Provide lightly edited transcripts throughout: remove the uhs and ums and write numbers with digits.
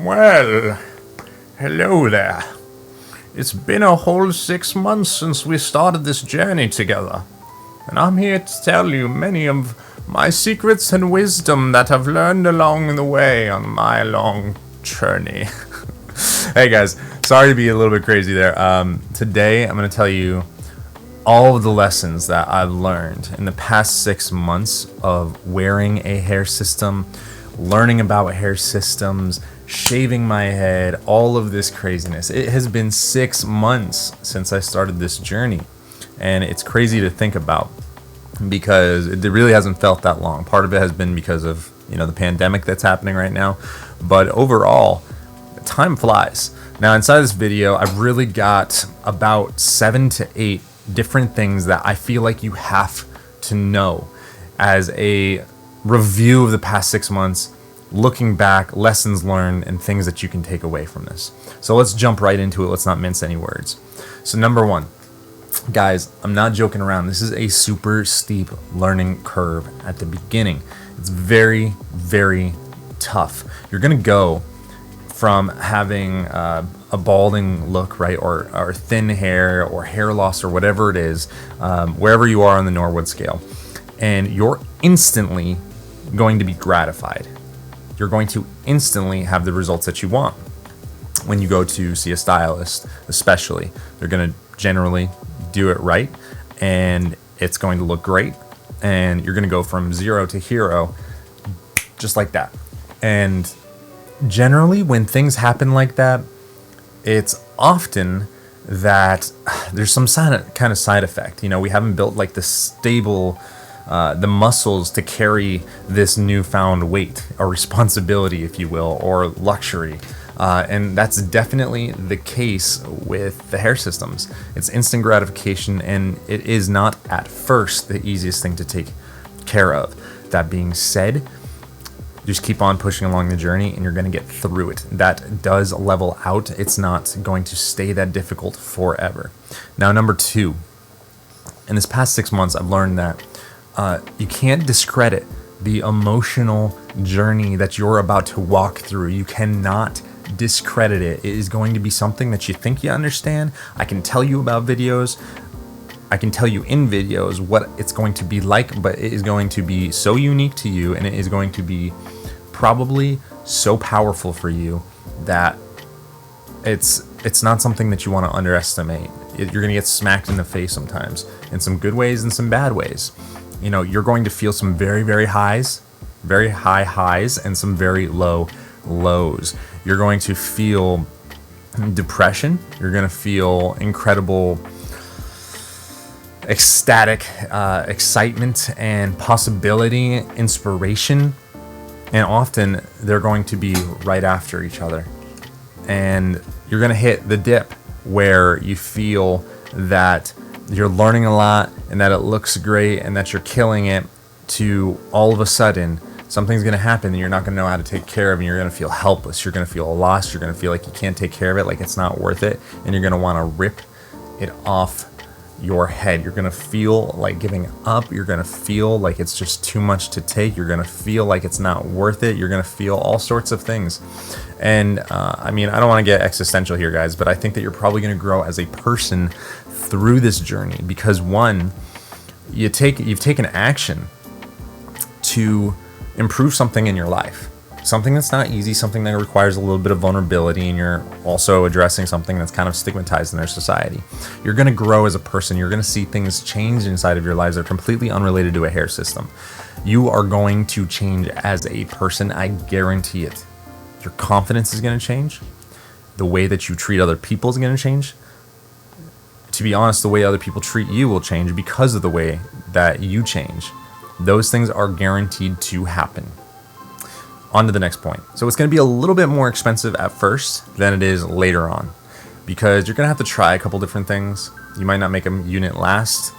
Well, hello there. It's been a whole 6 months since we started this journey together, and I'm here to tell you many of my secrets and wisdom that I've learned along the way on my long journey. Hey guys, sorry to be a little bit crazy there. Today I'm going to tell you all of the lessons that I've learned in the past 6 months of wearing a hair system, learning about hair systems, shaving my head, all of this craziness. It has been 6 months since I started this journey, and it's crazy to think about because it really hasn't felt that long. Part of it has been because of, the pandemic that's happening right now, but overall, time flies. Now, inside this video, I've really got about 7 to 8 different things that I feel like you have to know as a review of the past 6 months, looking back, lessons learned, and things that you can take away from this. So let's jump right into it. Let's not mince any words. So number one, guys, I'm not joking around. This is a super steep learning curve at the beginning. It's very, very tough. You're going to go from having a balding look, right, or thin hair or hair loss or whatever it is, wherever you are on the Norwood scale, and you're instantly going to be gratified. You're going to instantly have the results that you want. When you go to see a stylist, especially, they're going to generally do it right, and it's going to look great, and you're going to go from 0 to hero just like that. And generally, when things happen like that, it's often that there's some kind of side effect. We haven't built like the stable, the muscles to carry this newfound weight or responsibility, if you will, or luxury. And that's definitely the case with the hair systems. It's instant gratification, and it is not at first the easiest thing to take care of. That being said, just keep on pushing along the journey and you're going to get through it. That does level out. It's not going to stay that difficult forever. Now, number two, in this past 6 months, I've learned that you can't discredit the emotional journey that you're about to walk through. You cannot discredit it. It is going to be something that you think you understand. I can tell you about videos. I can tell you in videos what it's going to be like, but it is going to be so unique to you, and it is going to be probably so powerful for you that it's not something that you want to underestimate. You're going to get smacked in the face sometimes, in some good ways and some bad ways. You're going to feel some very, very very high highs, and some very low lows. You're going to feel depression. You're going to feel incredible ecstatic excitement and possibility, inspiration, and often they're going to be right after each other. And you're going to hit the dip where you feel that you're learning a lot and that it looks great and that you're killing it, to all of a sudden something's going to happen and you're not going to know how to take care of it, and you're going to feel helpless. You're going to feel lost. You're going to feel like you can't take care of it, like it's not worth it, and you're going to want to rip it off your head. You're going to feel like giving up. You're going to feel like it's just too much to take. You're going to feel like it's not worth it. You're going to feel all sorts of things. And I don't want to get existential here, guys, but I think that you're probably going to grow as a person through this journey because, one, you've taken action to improve something in your life. Something that's not easy, something that requires a little bit of vulnerability, and you're also addressing something that's kind of stigmatized in our society. You're going to grow as a person. You're going to see things change inside of your lives that are completely unrelated to a hair system. You are going to change as a person, I guarantee it. Your confidence is going to change. The way that you treat other people is going to change. To be honest, the way other people treat you will change because of the way that you change. Those things are guaranteed to happen. On to the next point. So it's going to be a little bit more expensive at first than it is later on, because you're going to have to try a couple different things. You might not make a unit last.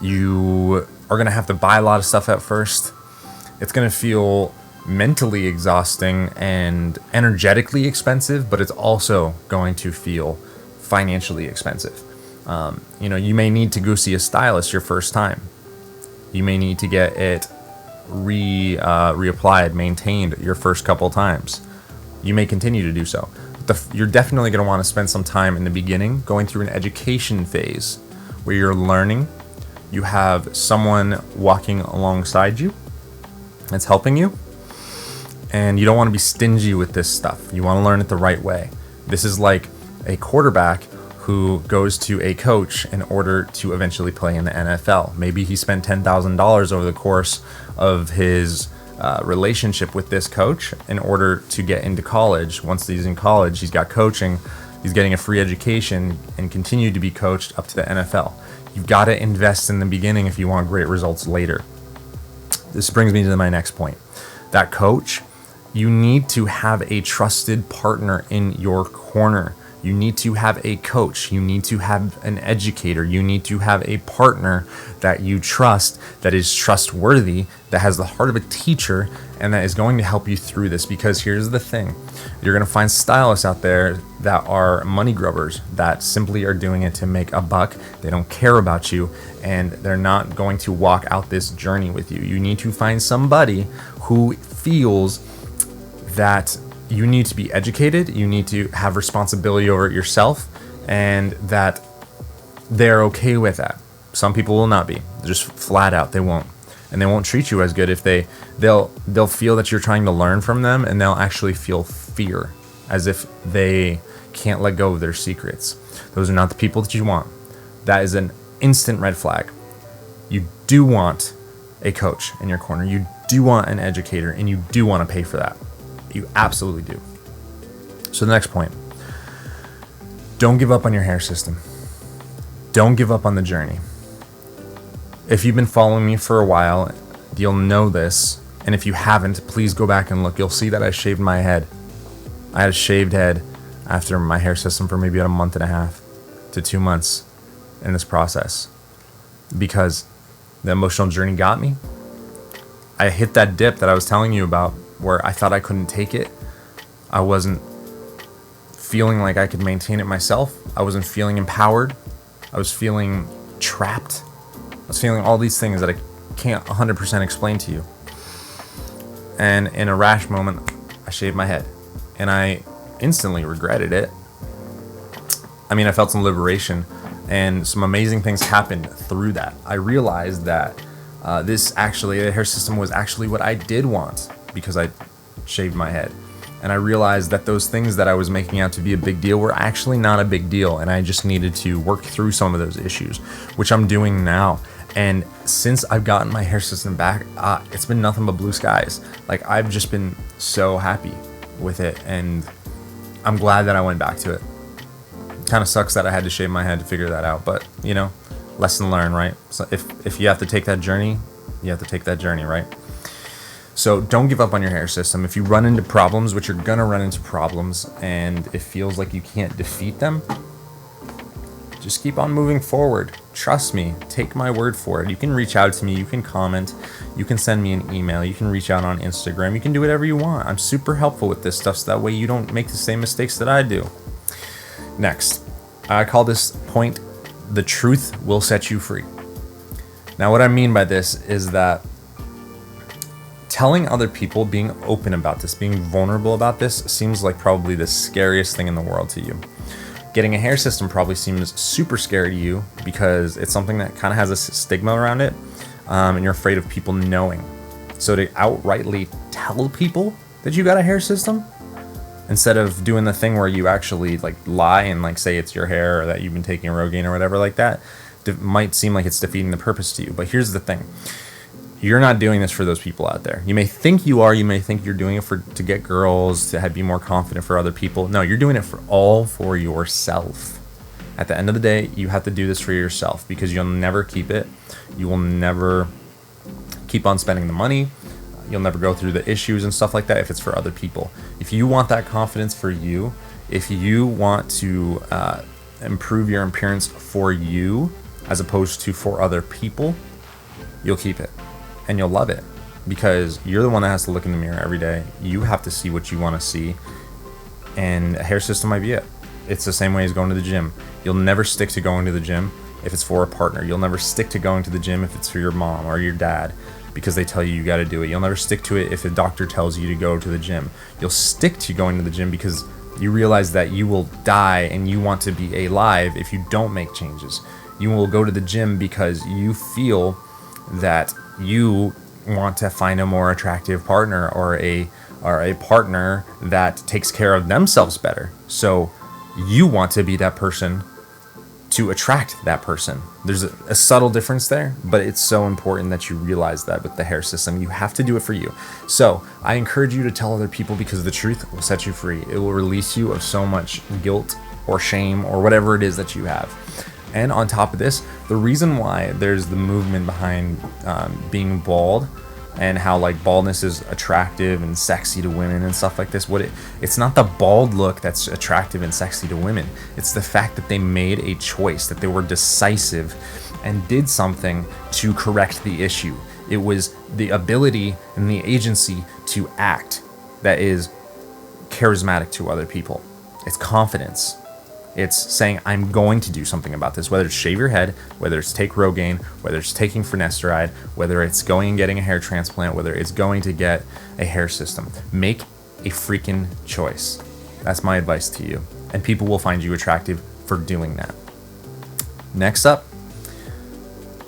You are going to have to buy a lot of stuff at first. It's going to feel mentally exhausting and energetically expensive, but it's also going to feel financially expensive. You may need to go see a stylist your first time. You may need to get it reapplied, maintained your first couple times. You may continue to do so. You're definitely going to want to spend some time in the beginning going through an education phase where you're learning. You have someone walking alongside you that's helping you. And you don't want to be stingy with this stuff. You want to learn it the right way. This is like a quarterback who goes to a coach in order to eventually play in the NFL. Maybe he spent $10,000 over the course of his relationship with this coach in order to get into college. Once he's in college, he's got coaching, he's getting a free education, and continue to be coached up to the NFL. You've got to invest in the beginning if you want great results later. This brings me to my next point. That coach, you need to have a trusted partner in your corner. You need to have a coach. You need to have an educator. You need to have a partner that you trust, that is trustworthy, that has the heart of a teacher, and that is going to help you through this. Because here's the thing. You're going to find stylists out there that are money grubbers, that simply are doing it to make a buck. They don't care about you, and they're not going to walk out this journey with you. You need to find somebody who feels that you need to be educated, you need to have responsibility over it yourself, and that they're okay with that. Some people will not be. They're just flat out, they won't. And they won't treat you as good if they'll feel that you're trying to learn from them, and they'll actually feel fear, as if they can't let go of their secrets. Those are not the people that you want. That is an instant red flag. You do want a coach in your corner. You do want an educator, and you do want to pay for that. You absolutely do. So the next point, don't give up on your hair system. Don't give up on the journey. If you've been following me for a while, you'll know this. And if you haven't, please go back and look. You'll see that I shaved my head. I had a shaved head after my hair system for maybe about a month and a half to 2 months in this process, because the emotional journey got me. I hit that dip that I was telling you about, where I thought I couldn't take it. I wasn't feeling like I could maintain it myself. I wasn't feeling empowered. I was feeling trapped. I was feeling all these things that I can't 100% explain to you. And in a rash moment, I shaved my head. And I instantly regretted it. I mean, I felt some liberation, and some amazing things happened through that. I realized that the hair system was actually what I did want, because I shaved my head. And I realized that those things that I was making out to be a big deal were actually not a big deal, and I just needed to work through some of those issues, which I'm doing now. And since I've gotten my hair system back, it's been nothing but blue skies. Like, I've just been so happy with it, and I'm glad that I went back to it. Kind of sucks that I had to shave my head to figure that out, but lesson learned, right? So if you have to take that journey, you have to take that journey, right? So don't give up on your hair system. If you run into problems, which you're gonna run into problems, and it feels like you can't defeat them, just keep on moving forward. Trust me, take my word for it. You can reach out to me, you can comment, you can send me an email, you can reach out on Instagram, you can do whatever you want. I'm super helpful with this stuff, so that way you don't make the same mistakes that I do. Next, I call this point, the truth will set you free. Now, what I mean by this is that telling other people, being open about this, being vulnerable about this, seems like probably the scariest thing in the world to you. Getting a hair system probably seems super scary to you, because it's something that kind of has a stigma around it, and you're afraid of people knowing. So to outrightly tell people that you got a hair system, instead of doing the thing where you actually lie and say it's your hair, or that you've been taking Rogaine or whatever like that, it might seem like it's defeating the purpose to you. But here's the thing. You're not doing this for those people out there. You may think you are. You may think you're doing it to get girls, to be more confident for other people. No, you're doing it for yourself. At the end of the day, you have to do this for yourself, because you'll never keep it. You will never keep on spending the money. You'll never go through the issues and stuff like that if it's for other people. If you want that confidence for you, if you want to improve your appearance for you as opposed to for other people, you'll keep it. And you'll love it, because you're the one that has to look in the mirror every day. You have to see what you want to see, and a hair system might be it. It's the same way as going to the gym. You'll never stick to going to the gym if it's for a partner. You'll never stick to going to the gym if it's for your mom or your dad, because they tell you got to do it. You'll never stick to it if a doctor tells you to go to the gym. You'll stick to going to the gym because you realize that you will die and you want to be alive if you don't make changes. You will go to the gym because you feel that you want to find a more attractive partner, or a partner that takes care of themselves better. So you want to be that person to attract that person. There's a subtle difference there, but it's so important that you realize that with the hair system. You have to do it for you. So I encourage you to tell other people, because the truth will set you free. It will release you of so much guilt or shame or whatever it is that you have. And on top of this, the reason why there's the movement behind being bald, and how like baldness is attractive and sexy to women and stuff like this. It's not the bald look that's attractive and sexy to women. It's the fact that they made a choice, that they were decisive and did something to correct the issue. It was the ability and the agency to act that is charismatic to other people. It's confidence. It's saying, I'm going to do something about this, whether it's shave your head, whether it's take Rogaine, whether it's taking finasteride, whether it's going and getting a hair transplant, whether it's going to get a hair system. Make a freaking choice. That's my advice to you. And people will find you attractive for doing that. Next up,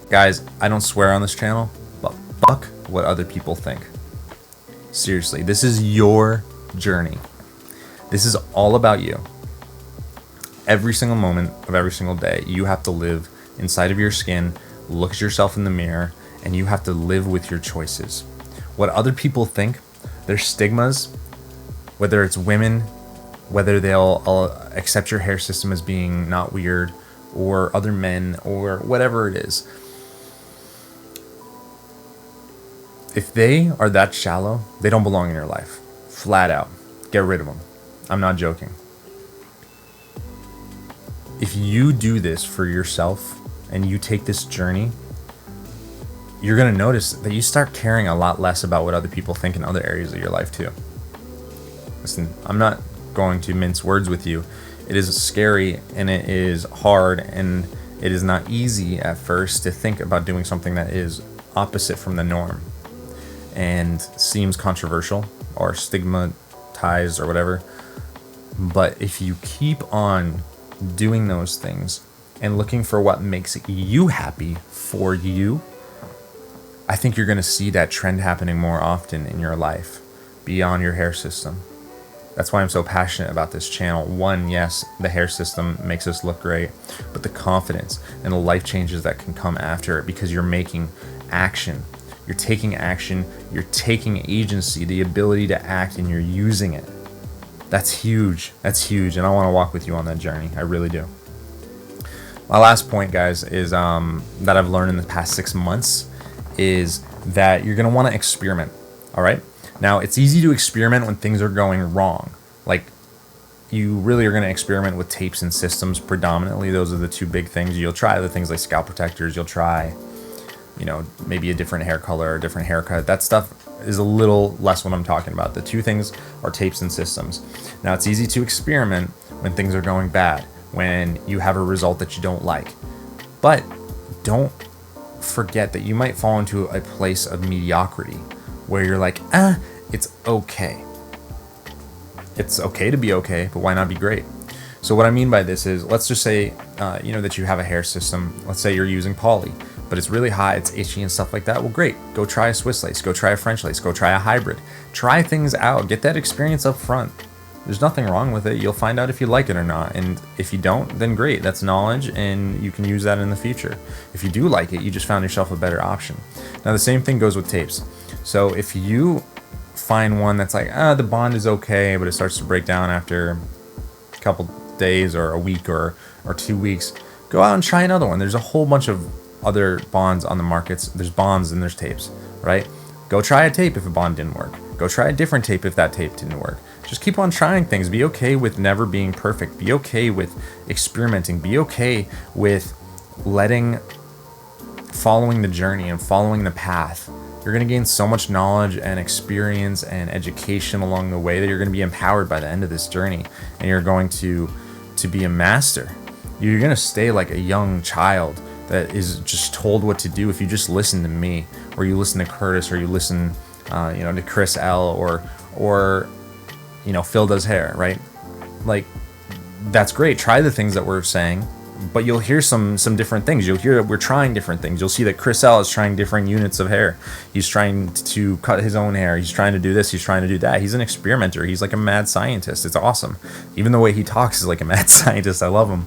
guys, I don't swear on this channel, but fuck what other people think. Seriously, this is your journey. This is all about you. Every single moment of every single day, you have to live inside of your skin, look at yourself in the mirror, and you have to live with your choices. What other people think, their stigmas, whether it's women, whether they'll accept your hair system as being not weird, or other men, or whatever it is. If they are that shallow, they don't belong in your life. Flat out. Get rid of them. I'm not joking. If you do this for yourself and you take this journey, you're going to notice that you start caring a lot less about what other people think in other areas of your life too. Listen, I'm not going to mince words with you. It is scary and it is hard and it is not easy at first to think about doing something that is opposite from the norm and seems controversial or stigmatized or whatever. But if you keep on doing those things and looking for what makes you happy for you, I think you're going to see that trend happening more often in your life beyond your hair system. That's why I'm so passionate about this channel. One, yes, the hair system makes us look great, but the confidence and the life changes that can come after it, because you're making action. You're taking action, you're taking agency, the ability to act, and you're using it. That's huge. That's huge. And I want to walk with you on that journey. I really do. My last point, guys, is that I've learned in the past 6 months is that you're going to want to experiment. All right. Now, it's easy to experiment when things are going wrong. Like, you really are going to experiment with tapes and systems predominantly. Those are the two big things. You'll try other things like scalp protectors. You'll try, maybe a different hair color or a different haircut. That stuff is a little less what I'm talking about. The two things are tapes and systems. Now, it's easy to experiment when things are going bad, when you have a result that you don't like. But don't forget that you might fall into a place of mediocrity where you're like, it's okay. It's okay to be okay, but why not be great? So what I mean by this is, let's just say, that you have a hair system. Let's say you're using poly, but it's really hot, it's itchy and stuff like that. Well, great. Go try a Swiss lace. Go try a French lace. Go try a hybrid. Try things out. Get that experience up front. There's nothing wrong with it. You'll find out if you like it or not. And if you don't, then great. That's knowledge, and you can use that in the future. If you do like it, you just found yourself a better option. Now, the same thing goes with tapes. So if you find one that's like, the bond is okay, but it starts to break down after a couple days or a week or 2 weeks, go out and try another one. There's a whole bunch of other bonds on the markets. There's bonds and there's tapes, right? Go try a tape if a bond didn't work. Go try a different tape if that tape didn't work. Just keep on trying things. Be okay with never being perfect. Be okay with experimenting. Be okay with following the journey and following the path. You're going to gain so much knowledge and experience and education along the way that you're going to be empowered by the end of this journey, and you're going to be a master. You're going to stay like a young child that is just told what to do. If you just listen to me, or you listen to Curtis, or you listen, to Chris L, or Phil does hair, right? Like, that's great. Try the things that we're saying, but you'll hear some different things. You'll hear that we're trying different things. You'll see that Chris L is trying different units of hair. He's trying to cut his own hair. He's trying to do this. He's trying to do that. He's an experimenter. He's like a mad scientist. It's awesome. Even the way he talks is like a mad scientist. I love him.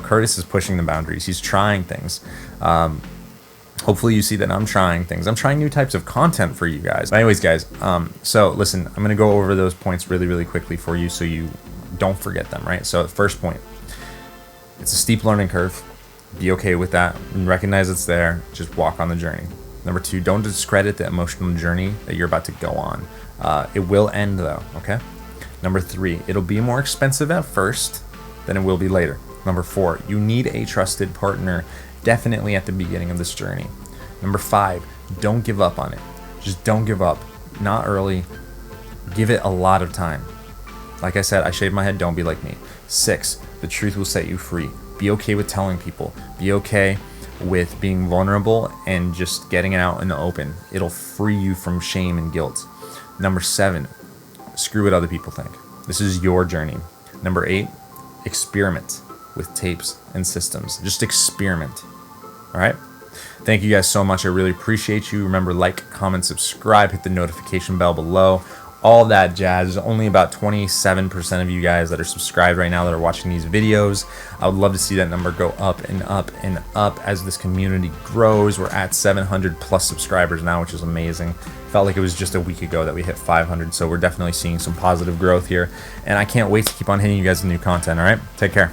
Curtis is pushing the boundaries. He's trying things. Hopefully you see that I'm trying things. I'm trying new types of content for you guys. But anyways, guys, so listen, I'm going to go over those points really, really quickly for you so you don't forget them, right? So first point, it's a steep learning curve. Be okay with that and recognize it's there. Just walk on the journey. Number 2, don't discredit the emotional journey that you're about to go on. It will end though, okay? Number 3, it'll be more expensive at first than it will be later. Number 4, you need a trusted partner definitely at the beginning of this journey. Number 5, don't give up on it. Just don't give up. Not early. Give it a lot of time. Like I said, I shaved my head. Don't be like me. 6, the truth will set you free. Be okay with telling people. Be okay with being vulnerable and just getting it out in the open. It'll free you from shame and guilt. Number 7, screw what other people think. This is your journey. Number 8, experiment with tapes and systems. Just experiment. All right? Thank you guys so much. I really appreciate you. Remember, like, comment, subscribe, hit the notification bell below. All that jazz. There's only about 27% of you guys that are subscribed right now that are watching these videos. I would love to see that number go up and up and up as this community grows. We're at 700 plus subscribers now, which is amazing. Felt like it was just a week ago that we hit 500, so we're definitely seeing some positive growth here. And I can't wait to keep on hitting you guys with new content, all right? Take care.